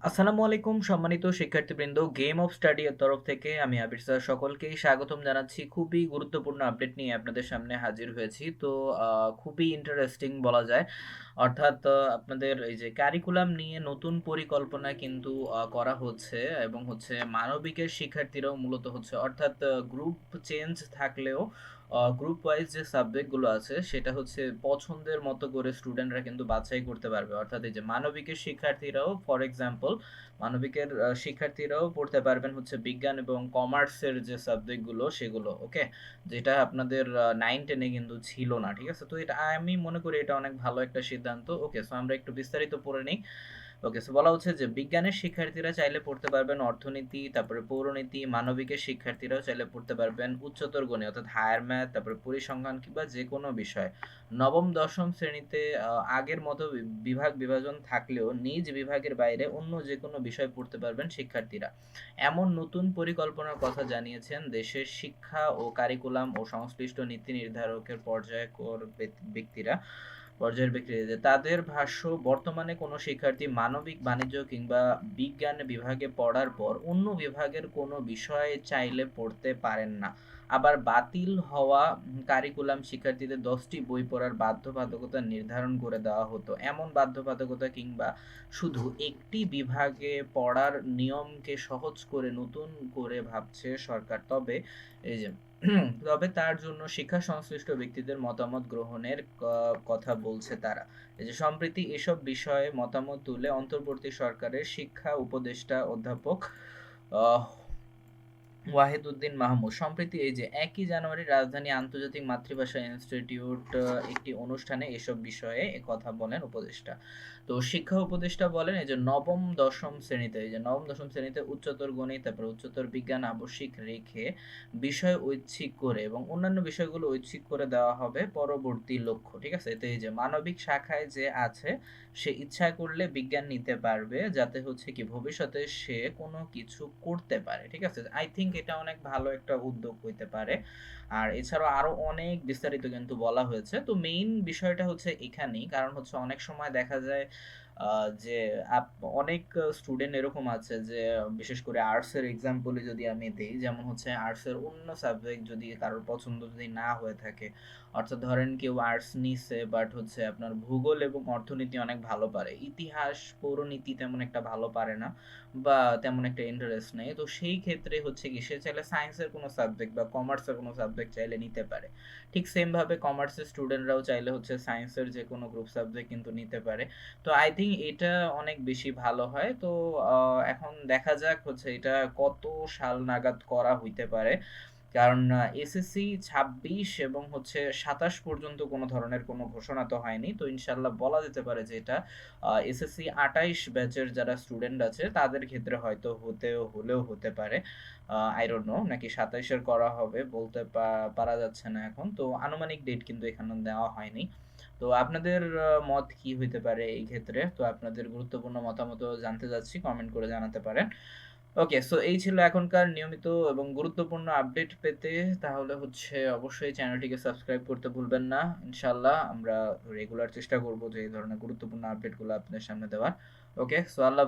আসসালামু আলাইকুম সম্মানিত শিক্ষার্থীবৃন্দ, গেম অফ স্টাডি এর তরফ থেকে আমি আবির স্যার সকলকেই স্বাগতম জানাচ্ছি। খুবই গুরুত্বপূর্ণ আপডেট নিয়ে আপনাদের সামনে হাজির হয়েছি। তো খুবই ইন্টারেস্টিং বলা যায়। অর্থাৎ আপনাদের এই যে কারিকুলাম নিয়ে নতুন পরিকল্পনা কিন্তু করা হচ্ছে এবং হচ্ছে মানবিকের শিক্ষার্থীরাও মূলত হচ্ছে অর্থাৎ গ্রুপ চেঞ্জ থাকলেও গ্রুপ ওয়াইজ যে সাবজেক্টগুলো আছে সেটা হচ্ছে পছন্দের মতো করে স্টুডেন্টরা কিন্তু বাছাই করতে পারবে। অর্থাৎ এই যে মানবিকের শিক্ষার্থীরাও ফর এক্সাম্পল মানবিকের শিক্ষার্থীরাও পড়তে পারবেন হচ্ছে বিজ্ঞান এবং কমার্সের যে সাবজেক্টগুলো সেগুলো, ওকে? যেটা আপনাদের 9-10-এ কিন্তু ছিল না, ঠিক আছে? তো এটা আমি মনে করি এটা অনেক ভালো একটা সিদ্ধান্ত। ওকে, সো আমরা একটু বিস্তারিত পড়ে নিই। ওকে, সো বলা হচ্ছে যে বিজ্ঞানের শিক্ষার্থীরা চাইলে পড়তে পারবেন অর্থনীতি, তারপরে পৌরনীতি। মানবিকের শিক্ষার্থীরাও চাইলে পড়তে পারবেন উচ্চতর গণিত অর্থাৎ হায়ার ম্যাথ, তারপরে পরিসংখ্যান কিংবা যে কোনো বিষয়। নবম দশম শ্রেণীতে আগের মতো বিভাগ বিভাজন থাকলেও নিজ বিভাগের বাইরে অন্য যে কোনো বিষয় পড়তে পারবেন শিক্ষার্থীরা। এমন নতুন পরিকল্পনার কথা জানিয়েছেন দেশের শিক্ষা ও কারিকুলাম ও সংশ্লিষ্ট নীতি নির্ধারকের ব্যক্তিরা। পর্যায়ের ব্যক্তিদের তাদের ভাষ্য, বর্তমানে কোনো শিক্ষার্থী মানবিক, বাণিজ্য কিংবা বিজ্ঞান বিভাগে পড়ার পর অন্য বিভাগের কোনো বিষয়ে চাইলে পড়তে পারেন না। আবার বাতিল হওয়া কারিকুলাম শিক্ষার্থীদের 10টি বই পড়ার বাধ্যবাধকতা নির্ধারণ করে দেওয়া হতো। এমন বাধ্যবাধকতা কিংবা শুধু একটি বিভাগে পড়ার নিয়মকে সহজ করে নতুন করে ভাবছে সরকার। এই যে তবে তার জন্য শিক্ষা সংশ্লিষ্ট ব্যক্তিদের মতামত গ্রহণের কথা বলছে তারা। এই যে সম্প্রতি এসব বিষয়ে মতামত তুলে অন্তর্বর্তী সরকারের শিক্ষা উপদেষ্টা অধ্যাপক আহ ওয়াহিদউদ্দিন মাহমুদ সম্প্রতি এই যে 1 জানুয়ারি রাজধানী আন্তর্জাতিক মাতৃভাষা ইনস্টিটিউট একটি অনুষ্ঠানে এসব বিষয়ে কথা বলেন উপদেষ্টা। তো শিক্ষা উপদেষ্টা বলেন এই যে নবম দশম শ্রেণীতে উচ্চতর গণিত, তারপর উচ্চতর বিজ্ঞান আবশ্যিক রেখে বিষয় ঐচ্ছিক করে এবং অন্যান্য বিষয়গুলো ঐচ্ছিক করে দেওয়া হবে পরবর্তী লক্ষ্য, ঠিক আছে? তো এই যে মানবিক শাখায় যে আছে সে ইচ্ছা করলে বিজ্ঞান নিতে পারবে, যাতে হচ্ছে কি ভবিষ্যতে সে কোনো কিছু করতে পারে, ঠিক আছে? আই থিঙ্ক এটা অনেক ভালো একটা উদ্যোগ হইতে পারে। আর এছাড়াও আরো অনেক বিস্তারিত কিন্তু বলা হয়েছে। তো মেইন বিষয়টা হচ্ছে এখানেই, কারণ হচ্ছে অনেক সময় দেখা যায় যে অনেক স্টুডেন্ট এরকম আছে যে বিশেষ করে আর্টসের এক্সাম্পলে যদি আমি দেই, যেমন হচ্ছে আর্টসের অন্য সাবজেক্ট যদি কারোর পছন্দ যদি না হয়ে থাকে, অর্থাৎ ধরেন কেউ আর্টস নিছে বাট হচ্ছে আপনার ভূগোল এবং অর্থনীতি অনেক ভালো পারে, ইতিহাস পৌরনীতি তেমন একটা ভালো পারে না বা তেমন একটা ইন্টারেস্ট নেই, তো সেই ক্ষেত্রে হচ্ছে কি সে চাইলে সায়েন্সের কোনো সাবজেক্ট বা কমার্সের কোনো সাবজেক্ট চাইলে নিতে পারে। ঠিক সেম ভাবে কমার্সের স্টুডেন্টরাও চাইলে হচ্ছে সায়েন্সের যে কোনো গ্রুপ সাবজেক্ট কিন্তু নিতে পারে। তো আই থিঙ্ক এটা অনেক বেশি ভালো হয়। তো এখন দেখা যাক হচ্ছে এটা কত সাল নাগাদ করা হইতে পারে। কারণ এসএসসি 26 এবং হচ্ছে 27 পর্যন্ত কোনো ধরনের কোনো ঘোষণা তো হয়নি। তো ইনশাআল্লাহ বলা যেতে পারে যে এটা এসএসসি 28 ব্যাচের যারা স্টুডেন্ট আছে তাদের ক্ষেত্রে হয়তো হলেও হতে পারে। আই ডোন্ট নো নাকি 27 এর করা হবে বলতে পারা যাচ্ছে না এখন। তো আনুমানিক ডেট কিন্তু এখানে দেওয়া হয়নি। তো আপনাদের মত কি হইতে পারে এই ক্ষেত্রে? তো আপনাদের গুরুত্বপূর্ণ মতামতও জানতে চাচ্ছি, কমেন্ট করে জানাতে পারেন। ওকে, সো এই ছিল এখনকার নিয়মিত এবং গুরুত্বপূর্ণ আপডেট পেতে তাহলে হচ্ছে অবশ্যই চ্যানেলটিকে সাবস্ক্রাইব করতে ভুলবেন না। ইনশাআল্লাহ আমরা রেগুলার চেষ্টা করব যে এই ধরনের গুরুত্বপূর্ণ আপডেটগুলো আপনাদের সামনে দেওয়ার। ওকে, সো আল্লাহ